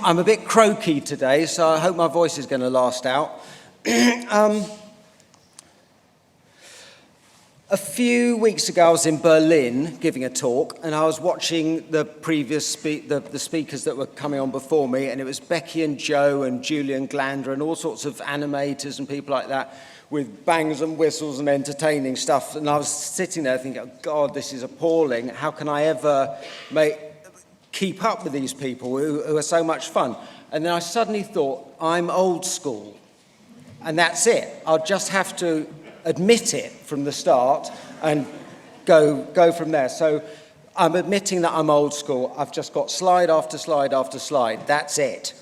I'm a bit croaky today, so I hope my voice is going to last out. A few weeks ago, I was in Berlin giving a talk, and I was watching the previous the speakers that were coming on before me, and it was Becky and Joe and Julian Glander and all sorts of animators and people like that with bangs and whistles and entertaining stuff. And I was sitting there thinking, oh, God, this is appalling. How can I ever keep up with these people who are so much fun? And then I suddenly thought, I'm old school, and that's it. I'll just have to admit it from the start and go from there. So I'm admitting that I'm old school. I've just got slide after slide after slide. That's it.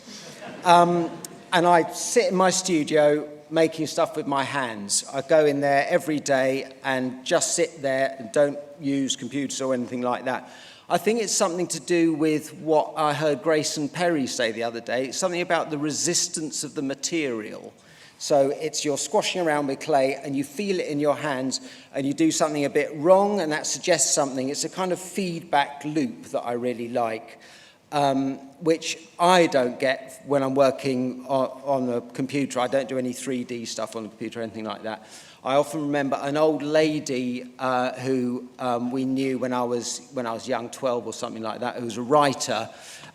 And I sit in my studio making stuff with my hands. I go in there every day and just sit there and don't use computers or anything like that. I think it's something to do with what I heard Grayson Perry say the other day. It's something about the resistance of the material. So it's you're squashing around with clay and you feel it in your hands and you do something a bit wrong and that suggests something. It's a kind of feedback loop that I really like, which I don't get when I'm working on a computer. I don't do any 3D stuff on the computer or anything like that. I often remember an old lady who we knew when I was young, 12 or something like that, who was a writer.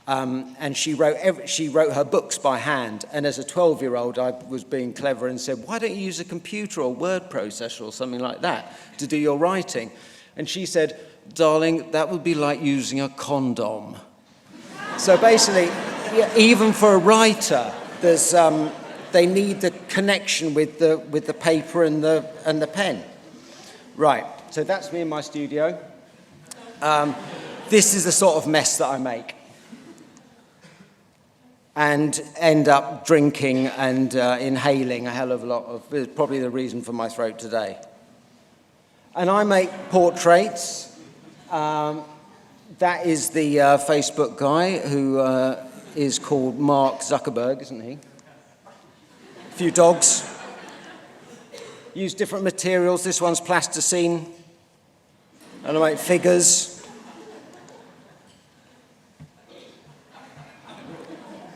And she wrote her books by hand. And as a 12-year-old, I was being clever and said, why don't you use a computer or word processor or something like that to do your writing? And she said, darling, that would be like using a condom. So basically, even for a writer, there's they need the connection with the paper and the pen. Right. So that's me in my studio. This is the sort of mess that I make. And end up drinking and inhaling a hell of a lot of, is probably the reason for my throat today. And I make portraits. That is the Facebook guy who is called Mark Zuckerberg, isn't he? A few dogs. Use different materials. This one's plasticine. And I make figures.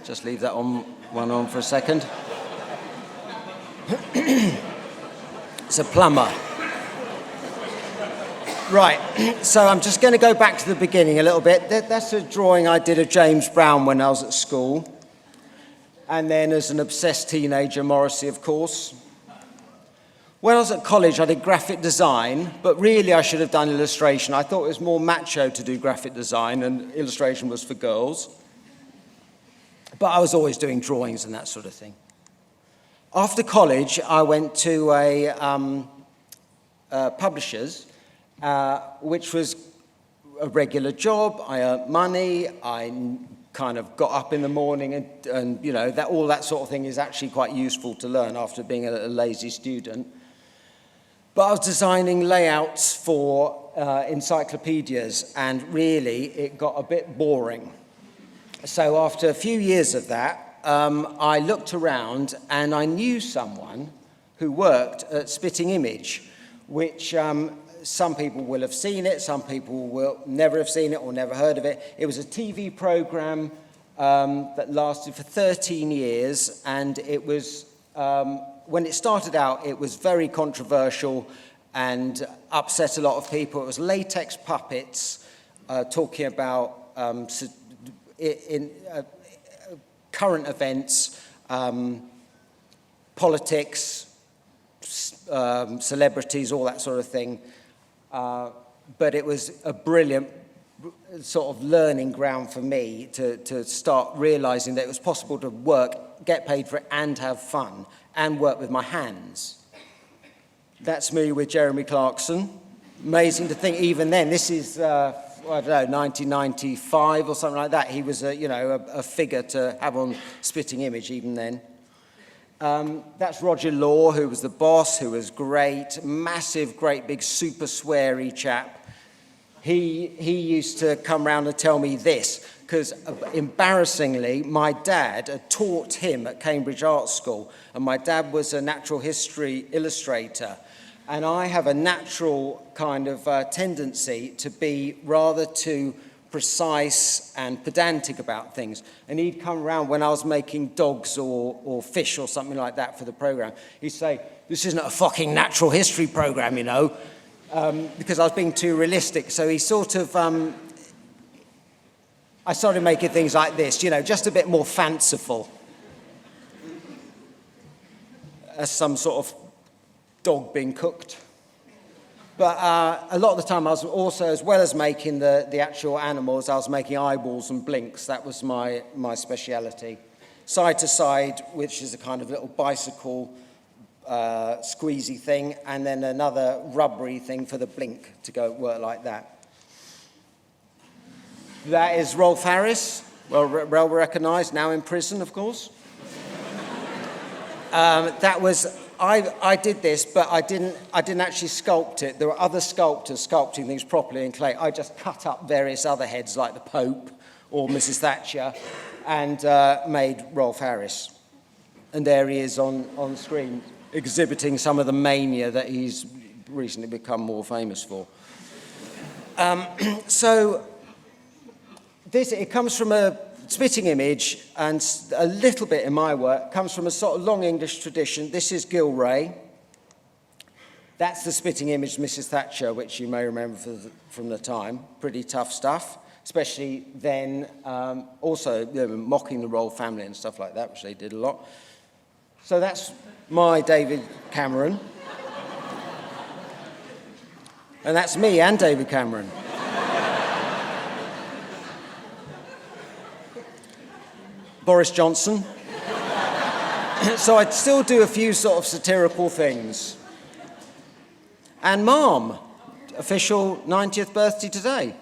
Just leave that one on for a second. It's a plumber. Right, so I'm just going to go back to the beginning a little bit. That's a drawing I did of James Brown when I was at school. And then as an obsessed teenager, Morrissey, of course. When I was at college, I did graphic design, but really I should have done illustration. I thought it was more macho to do graphic design, and illustration was for girls. But I was always doing drawings and that sort of thing. After college, I went to a publisher's, which was a regular job. I earned money. I kind of got up in the morning, and you know, all that sort of thing is actually quite useful to learn after being a lazy student. But I was designing layouts for encyclopedias, and really it got a bit boring. So after a few years of that, I looked around and I knew someone who worked at Spitting Image, which some people will have seen it, some people will never have seen it or never heard of it. It was a TV program that lasted for 13 years, and it was, when it started out, it was very controversial and upset a lot of people. It was latex puppets talking about in current events, politics, celebrities, all that sort of thing. But it was a brilliant sort of learning ground for me to start realizing that it was possible to work, get paid for it, and have fun, and work with my hands. That's me with Jeremy Clarkson. Amazing to think even then, this is, I don't know, 1995 or something like that. He was a figure to have on Spitting Image even then. That's Roger Law, who was the boss, who was great, massive, great, big, super sweary chap. He used to come round and tell me this, because embarrassingly, my dad had taught him at Cambridge Art School, and my dad was a natural history illustrator. And I have a natural kind of tendency to be rather to precise and pedantic about things. And he'd come around when I was making dogs or fish or something like that for the program. He'd say, "This isn't a fucking natural history program, you know," because I was being too realistic. So he sort of, I started making things like this, you know, just a bit more fanciful, as some sort of dog being cooked. But a lot of the time I was also, as well as making the actual animals, I was making eyeballs and blinks. That was my speciality. Side to side, which is a kind of little bicycle squeezy thing, and then another rubbery thing for the blink to go work like that. That is Rolf Harris, well recognised, now in prison, of course. That was... I did this, but I didn't actually sculpt it. There were other sculptors sculpting things properly in clay. I just cut up various other heads, like the Pope or Mrs. Thatcher, and made Rolf Harris. And there he is on screen, exhibiting some of the mania that he's recently become more famous for. So it comes from a spitting image, and a little bit in my work comes from a sort of long English tradition. This is Gilray. That's the spitting image, Mrs. Thatcher, which you may remember from the time. Pretty tough stuff, especially then. Also, you know, mocking the royal family and stuff like that, which they did a lot. So that's my David Cameron. And that's me and David Cameron. Boris Johnson. So I'd still do a few sort of satirical things. And Mom, official 90th birthday today.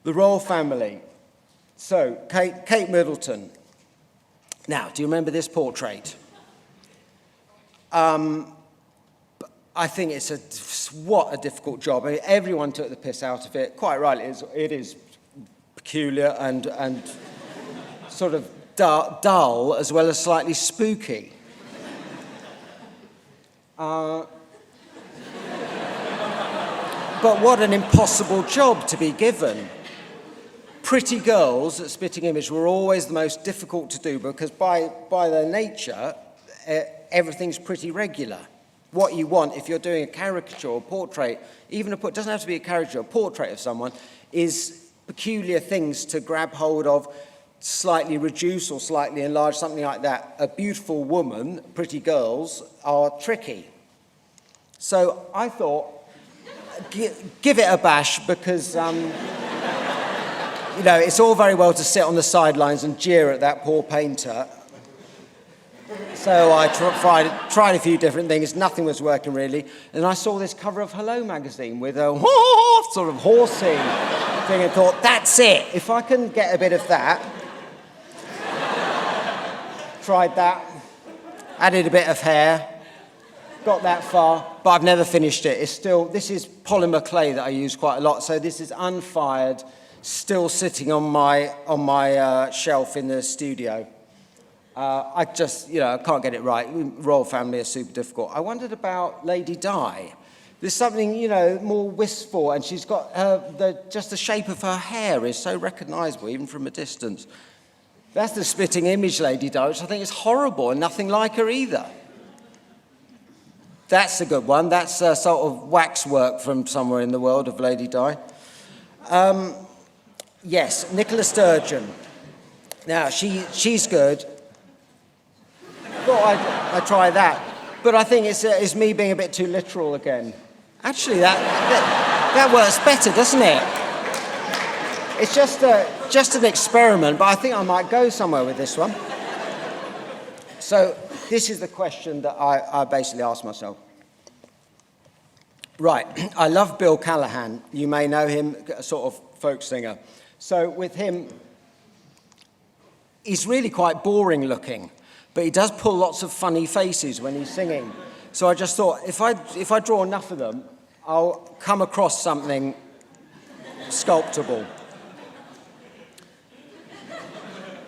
The royal family. So, Kate Middleton. Now, do you remember this portrait? I think what a difficult job. I mean, everyone took the piss out of it. Quite rightly, it is peculiar and sort of dull, as well as slightly spooky. But what an impossible job to be given. Pretty girls at Spitting Image were always the most difficult to do, because by their nature, everything's pretty regular. What you want, if you're doing a caricature or portrait, even it doesn't have to be a caricature, a portrait of someone, is peculiar things to grab hold of, slightly reduce or slightly enlarge, something like that. A beautiful woman, pretty girls, are tricky. So I thought, give it a bash, because, you know, it's all very well to sit on the sidelines and jeer at that poor painter. So I tried a few different things. Nothing was working really. And I saw this cover of Hello magazine with a sort of horsey thing, and thought, that's it. If I can get a bit of that. Tried that. Added a bit of hair. Got that far, but I've never finished it. This is polymer clay that I use quite a lot. So this is unfired, still sitting on my shelf in the studio. I just, you know, I can't get it right. Royal family are super difficult. I wondered about Lady Di. There's something, you know, more wistful, and she's got just the shape of her hair is so recognisable, even from a distance. That's the spitting image Lady Di, which I think is horrible, and nothing like her either. That's a good one. That's a sort of waxwork from somewhere in the world of Lady Di. Yes, Nicola Sturgeon. Now, she's good. Thought I'd try that. But I think it's me being a bit too literal again. Actually, that works better, doesn't it? It's just an experiment, but I think I might go somewhere with this one. So this is the question that I basically asked myself. Right, I love Bill Callahan. You may know him, a sort of folk singer. So with him, he's really quite boring looking, but he does pull lots of funny faces when he's singing. So I just thought, if I draw enough of them, I'll come across something sculptable.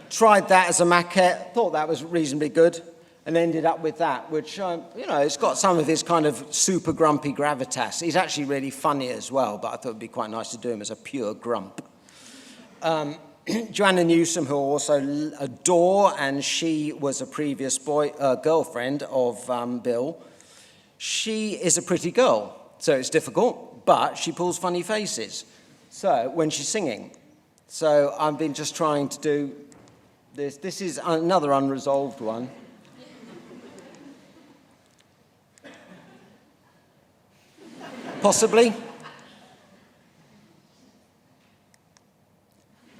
Tried that as a maquette, thought that was reasonably good. and ended up with that, which, it's got some of his kind of super grumpy gravitas. He's actually really funny as well, but I thought it'd be quite nice to do him as a pure grump. Joanna Newsom, who I also adore, and she was a previous girlfriend of Bill. She is a pretty girl, so it's difficult, but she pulls funny faces. So when she's singing. So I've been just trying to do this. This is another unresolved one. Possibly.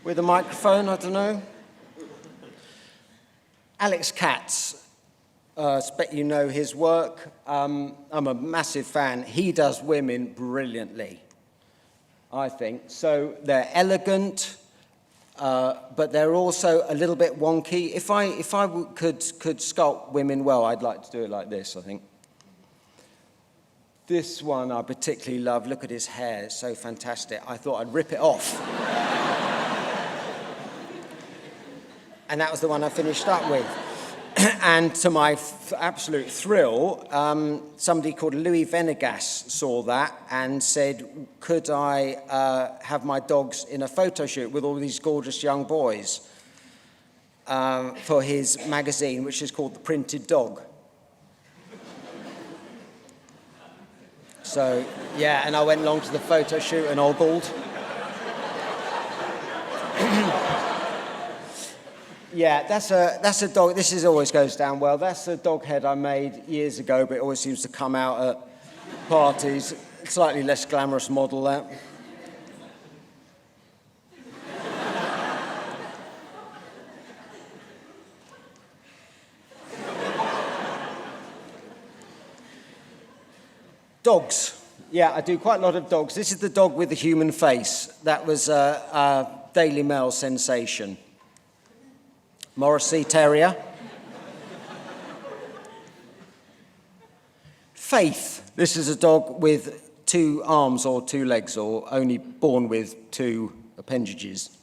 With a microphone, I don't know. Alex Katz, I expect you know his work. I'm a massive fan. He does women brilliantly, I think. So they're elegant, but they're also a little bit wonky. If I could sculpt women well, I'd like to do it like this, I think. This one I particularly love. Look at his hair, it's so fantastic. I thought I'd rip it off. And that was the one I finished up with. And to my absolute thrill, somebody called Louis Venegas saw that and said, could I have my dogs in a photo shoot with all these gorgeous young boys for his magazine, which is called The Printed Dog. So, yeah, and I went along to the photo shoot and ogled. Yeah, that's a dog. This always goes down well. That's a dog head I made years ago, but it always seems to come out at parties. Slightly less glamorous model, that. Dogs. Yeah, I do quite a lot of dogs. This is the dog with the human face. That was a Daily Mail sensation. Morrissey Terrier. Faith. This is a dog with 2 arms or 2 legs, or only born with 2 appendages.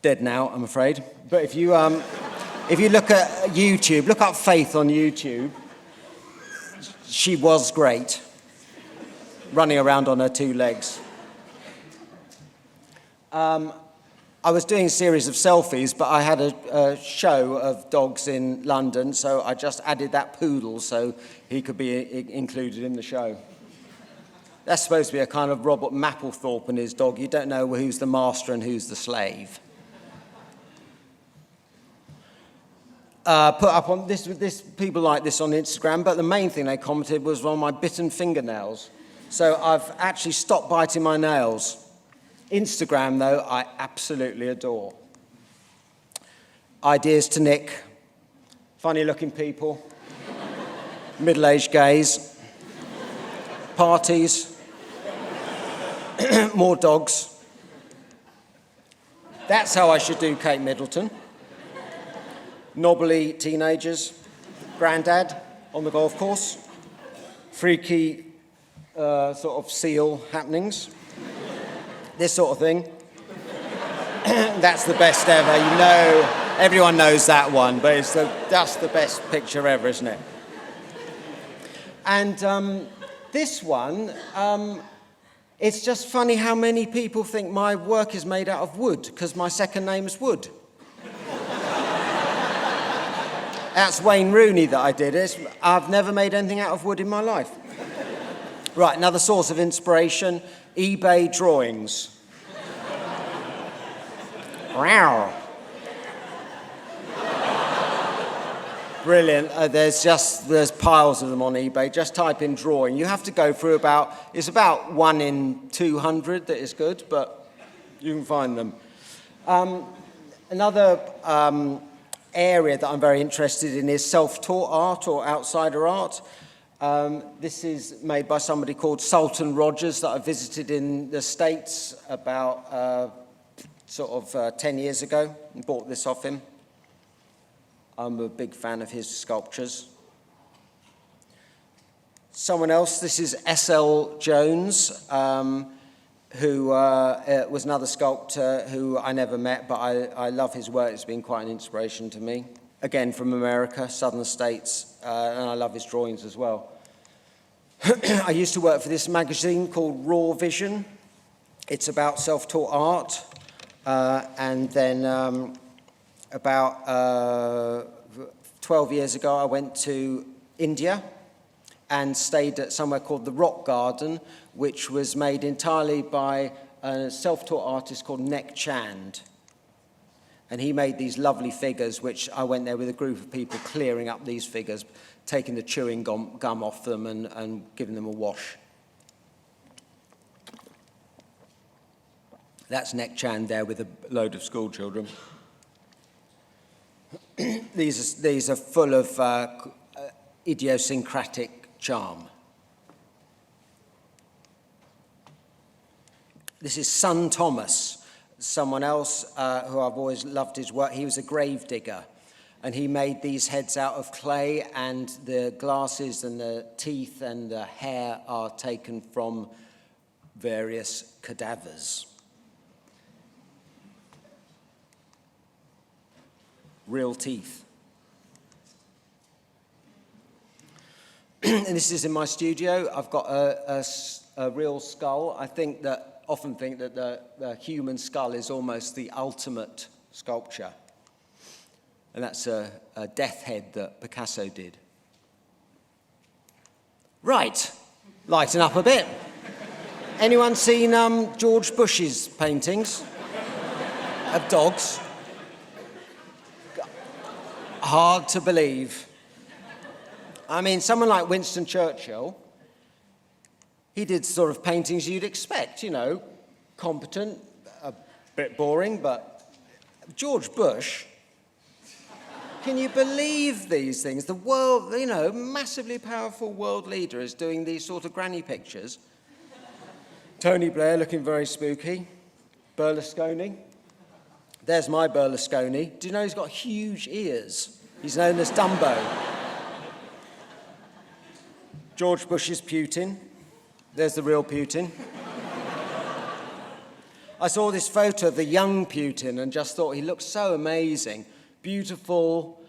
Dead now, I'm afraid. But if you look at YouTube, look up Faith on YouTube. She was great, running around on her 2 legs. I was doing a series of selfies, but I had a show of dogs in London, so I just added that poodle so he could be included in the show. That's supposed to be a kind of Robert Mapplethorpe and his dog. You don't know who's the master and who's the slave. Put up on this, people like this on Instagram, but the main thing they commented was on my bitten fingernails. So I've actually stopped biting my nails. Instagram, though, I absolutely adore. Ideas to nick, funny-looking people, middle-aged gays, parties, more dogs. That's how I should do Kate Middleton. Knobbly teenagers, grandad on the golf course, freaky sort of seal happenings. This sort of thing. That's the best ever. You know, everyone knows that one, but that's the best picture ever, isn't it? And this one, it's just funny how many people think my work is made out of wood, because my second name is Wood. That's Wayne Rooney that I did. I've never made anything out of wood in my life. Right, another source of inspiration, eBay drawings. Wow. Brilliant. There's piles of them on eBay. Just type in drawing. You have to go through it's about 1 in 200 that is good, but you can find them. Another area that I'm very interested in is self-taught art or outsider art. This is made by somebody called Sultan Rogers that I visited in the States about 10 years ago and bought this off him. I'm a big fan of his sculptures. Someone else, this is S.L. Jones, who was another sculptor who I never met, but I love his work. It's been quite an inspiration to me. again from America, southern states, and I love his drawings as well. I used to work for this magazine called Raw Vision. It's about self-taught art, and then about 12 years ago I went to India and stayed at somewhere called the Rock Garden, which was made entirely by a self-taught artist called Nek Chand. And he made these lovely figures, which I went there with a group of people clearing up these figures, taking the chewing gum off them and giving them a wash. That's Nek Chand there with a load of school children. These are full of idiosyncratic charm. This is Son Thomas, someone else who I've always loved his work. He was a grave digger, and he made these heads out of clay, and the glasses and the teeth and the hair are taken from various cadavers. Real teeth. And this is in my studio. I've got a real skull. I often think that the human skull is almost the ultimate sculpture. And that's a death head that Picasso did. Right, lighten up a bit. Anyone seen George Bush's paintings of dogs? Hard to believe. I mean, someone like Winston Churchill, he did sort of paintings you'd expect, you know, competent, a bit boring, but George Bush, can you believe these things? The world, you know, massively powerful world leader is doing these sort of granny pictures. Tony Blair looking very spooky. Berlusconi. There's my Berlusconi. Do you know he's got huge ears? He's known as Dumbo. George Bush's Putin. There's the real Putin. I saw this photo of the young Putin and just thought he looked so amazing. Beautiful,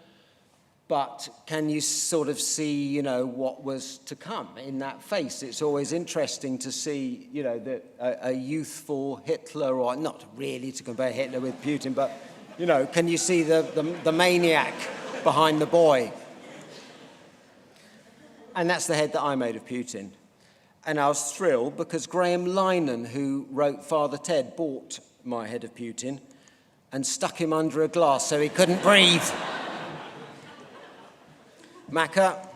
but can you sort of see, you know, what was to come in that face? It's always interesting to see, you know, a youthful Hitler, or not really to compare Hitler with Putin, but, you know, can you see the maniac behind the boy? And that's the head that I made of Putin. And I was thrilled because Graham Linehan, who wrote Father Ted, bought my head of Putin and stuck him under a glass so he couldn't breathe. Macca.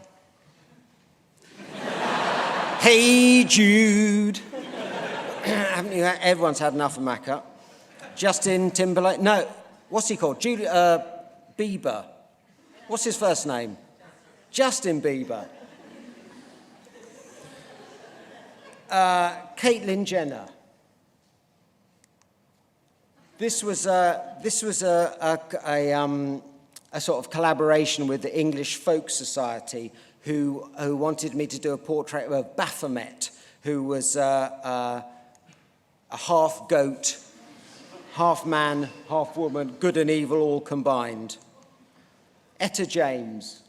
Hey Jude. Haven't you had, everyone's had enough of Macca. Justin Timberlake. No, what's he called? Bieber. What's his first name? Justin Bieber. Caitlyn Jenner. This was a sort of collaboration with the English Folk Society, who wanted me to do a portrait of Baphomet, who was a half goat, half man, half woman, good and evil all combined. Etta James.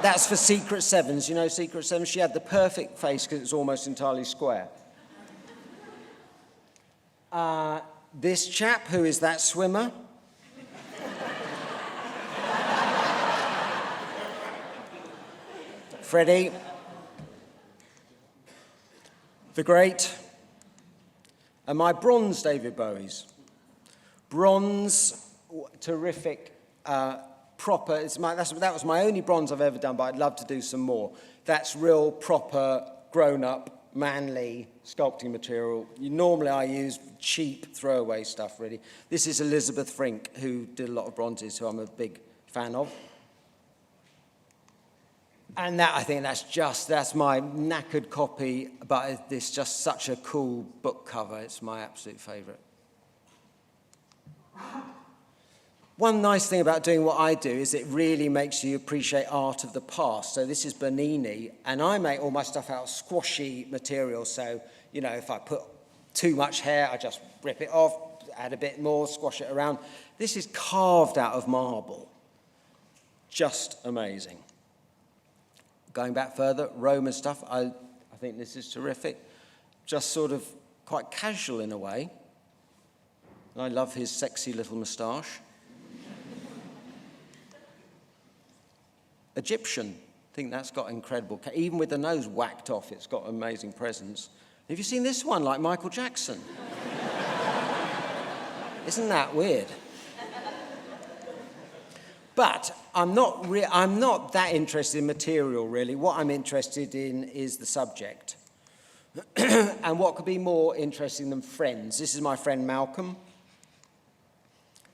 That's for Secret Sevens. You know Secret Sevens? She had the perfect face because it was almost entirely square. This chap, who is that swimmer? Freddie. The Great. And my bronze David Bowie's. Bronze, terrific, proper, that was my only bronze I've ever done, but I'd love to do some more. That's real, proper, grown-up, manly sculpting material. Normally I use cheap throwaway stuff, really. This is Elizabeth Frink, who did a lot of bronzes, who I'm a big fan of. And that, I think that's my knackered copy, but it's just such a cool book cover. It's my absolute favourite. One nice thing about doing what I do is it really makes you appreciate art of the past. So this is Bernini, and I make all my stuff out of squashy material. So, you know, if I put too much hair, I just rip it off, add a bit more, squash it around. This is carved out of marble. Just amazing. Going back further, Roman stuff, I think this is terrific. Just sort of quite casual in a way. I love his sexy little moustache. Egyptian, I think that's got incredible, even with the nose whacked off, it's got amazing presence. Have you seen this one, like Michael Jackson? Isn't that weird? But I'm not that interested in material, really. What I'm interested in is the subject. And what could be more interesting than friends? This is my friend Malcolm.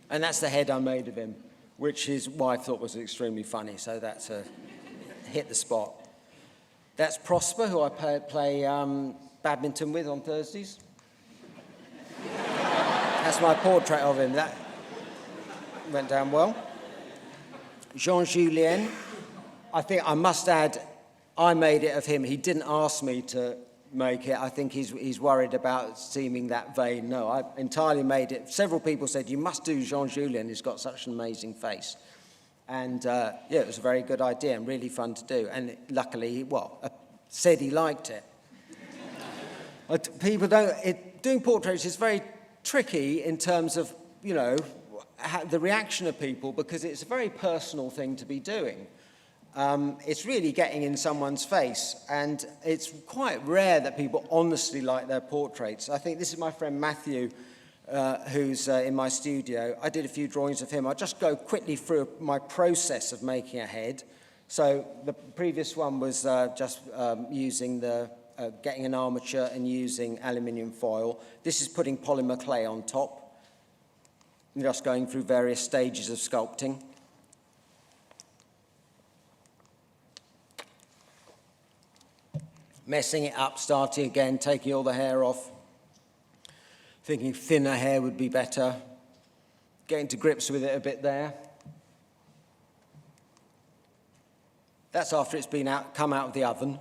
And that's the head I made of him, which his wife thought was extremely funny, so that's hit the spot. That's Prosper, who I play badminton with on Thursdays. That's my portrait of him. That went down well. Jean-Julien, I think I must add, I made it of him. He didn't ask me to make it. I think he's worried about seeming that vain. No, I entirely made it. Several people said, you must do Jean-Julien. He's got such an amazing face. And yeah, it was a very good idea and really fun to do. And luckily, said he liked it. Doing portraits is very tricky in terms of, the reaction of people, because it's a very personal thing to be doing. It's really getting in someone's face, and it's quite rare that people honestly like their portraits. I think this is my friend Matthew, who's in my studio. I did a few drawings of him. I'll just go quickly through my process of making a head. So the previous one was just using getting an armature and using aluminium foil. This is putting polymer clay on top. I'm just going through various stages of sculpting. Messing it up, starting again, taking all the hair off. Thinking thinner hair would be better. Getting to grips with it a bit there. That's after it's come out of the oven.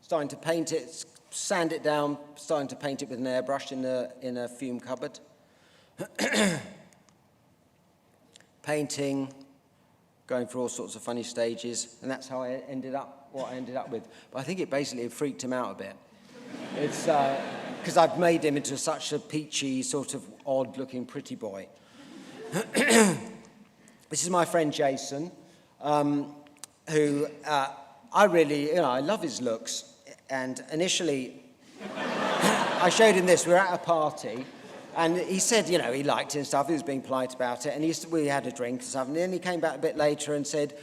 Starting to paint it, sand it down, starting to paint it with an airbrush in a fume cupboard. Painting, going through all sorts of funny stages, and that's how I ended up with. But I think it basically freaked him out a bit. It's because I've made him into such a peachy, sort of odd-looking pretty boy. This is my friend Jason, who I really, I love his looks. And initially, I showed him this. We were at a party. And he said, he liked it and stuff. He was being polite about it. And we had a drink and stuff. And then he came back a bit later and said,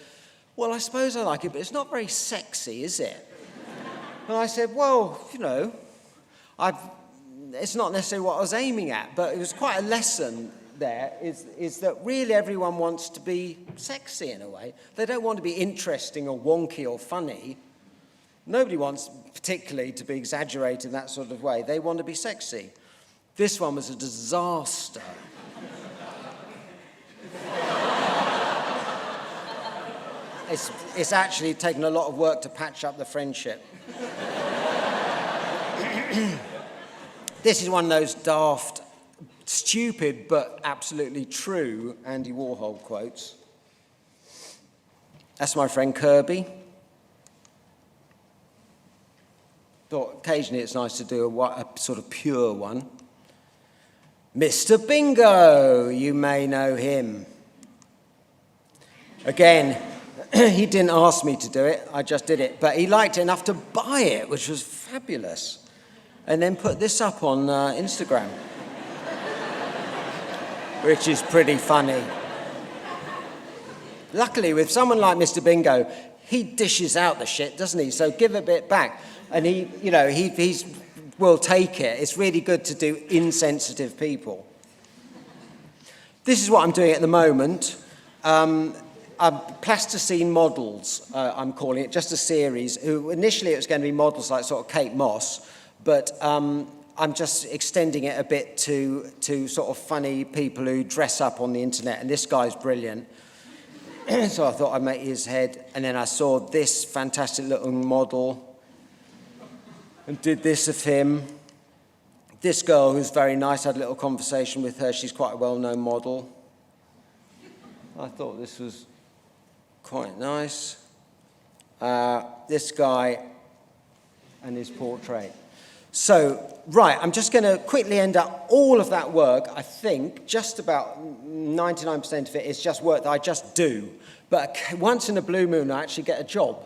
well, I suppose I like it, but it's not very sexy, is it? And I said, well, it's not necessarily what I was aiming at, but it was quite a lesson there, is that really everyone wants to be sexy in a way. They don't want to be interesting or wonky or funny. Nobody wants particularly to be exaggerated in that sort of way. They want to be sexy. This one was a disaster. It's actually taken a lot of work to patch up the friendship. This is one of those daft, stupid, but absolutely true Andy Warhol quotes. That's my friend Kirby. Thought occasionally it's nice to do a sort of pure one. Mr. Bingo, you may know him. Again, he didn't ask me to do it, I just did it. But he liked it enough to buy it, which was fabulous. And then put this up on Instagram, which is pretty funny. Luckily, with someone like Mr. Bingo, he dishes out the shit, doesn't he? So give a bit back. And he will take it. It's really good to do insensitive people. This is what I'm doing at the moment. Plasticine models, I'm calling it, just a series. Initially, it was going to be models like sort of Kate Moss, but I'm just extending it a bit to sort of funny people who dress up on the internet, and this guy's brilliant. So I thought I'd make his head, and then I saw this fantastic little model and did this of him. This girl, who's very nice, I had a little conversation with her. She's quite a well-known model. I thought this was quite nice. This guy and his portrait. So, right, I'm just going to quickly end up all of that work. I think just about 99% of it is just work that I just do. But once in a blue moon, I actually get a job.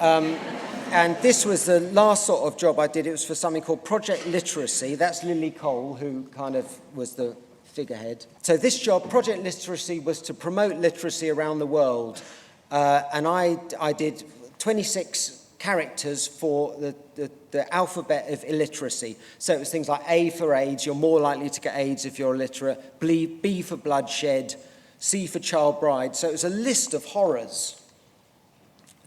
And this was the last sort of job I did. It was for something called Project Literacy. That's Lily Cole, who kind of was the figurehead. So this job, Project Literacy, was to promote literacy around the world. And I did 26 characters for the alphabet of illiteracy. So it was things like A for AIDS, you're more likely to get AIDS if you're illiterate, B for bloodshed, C for child bride. So it was a list of horrors.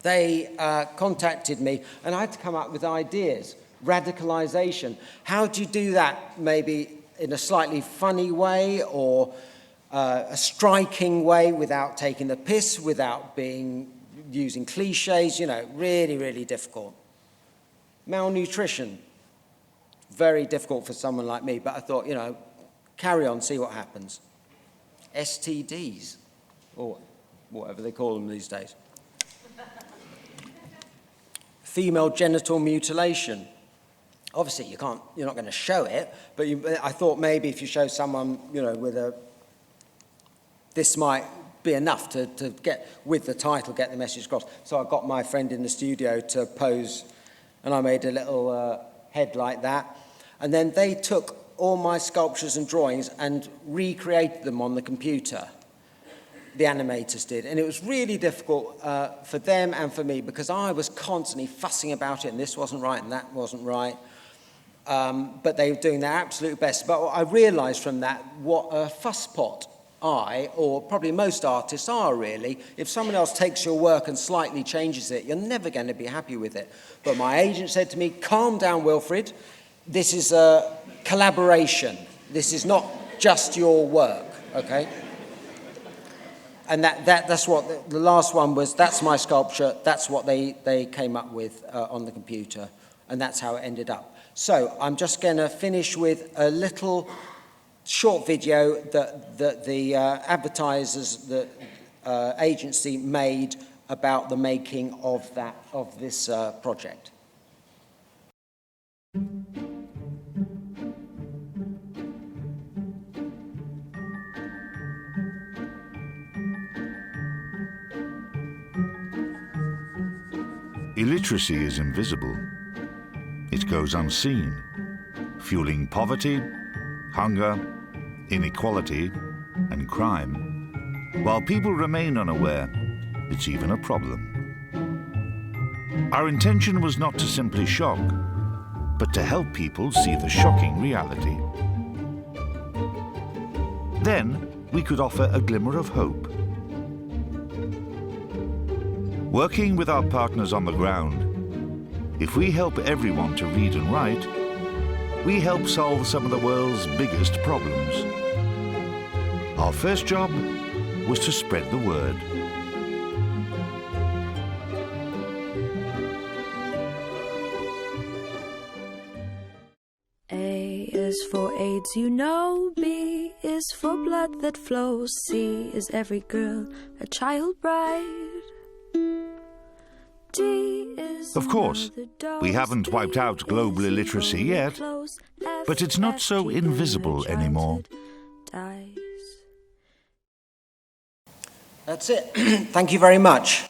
They contacted me, and I had to come up with ideas. Radicalization. How do you do that? Maybe in a slightly funny way, or a striking way, without taking the piss, without using cliches, really, really difficult. Malnutrition. Very difficult for someone like me, but I thought, carry on, see what happens. STDs, or whatever they call them these days. Female genital mutilation. Obviously, you're not going to show it, but I thought maybe if you show someone, this might be enough to get, with the title, get the message across. So I got my friend in the studio to pose, and I made a little head like that. And then they took all my sculptures and drawings and recreated them on the computer. The animators did, and it was really difficult for them and for me, because I was constantly fussing about it, and this wasn't right and that wasn't right, but they were doing their absolute best. But I realized from that what a fusspot or probably most artists are, really. If someone else takes your work and slightly changes it, you're never going to be happy with it. But my agent said to me, calm down, Wilfrid, this is a collaboration, this is not just your work, okay? And that's what the last one was. That's my sculpture. That's what they came up with on the computer. And that's how it ended up. So I'm just going to finish with a little short video that the advertisers, the agency made about the making of this project. Illiteracy is invisible. It goes unseen, fueling poverty, hunger, inequality, and crime. While people remain unaware, it's even a problem. Our intention was not to simply shock, but to help people see the shocking reality. Then we could offer a glimmer of hope. Working with our partners on the ground, if we help everyone to read and write, we help solve some of the world's biggest problems. Our first job was to spread the word. A is for AIDS, B is for blood that flows, C is every girl a child bride. Of course, we haven't wiped out global illiteracy yet, but it's not so invisible anymore. That's it. Thank you very much.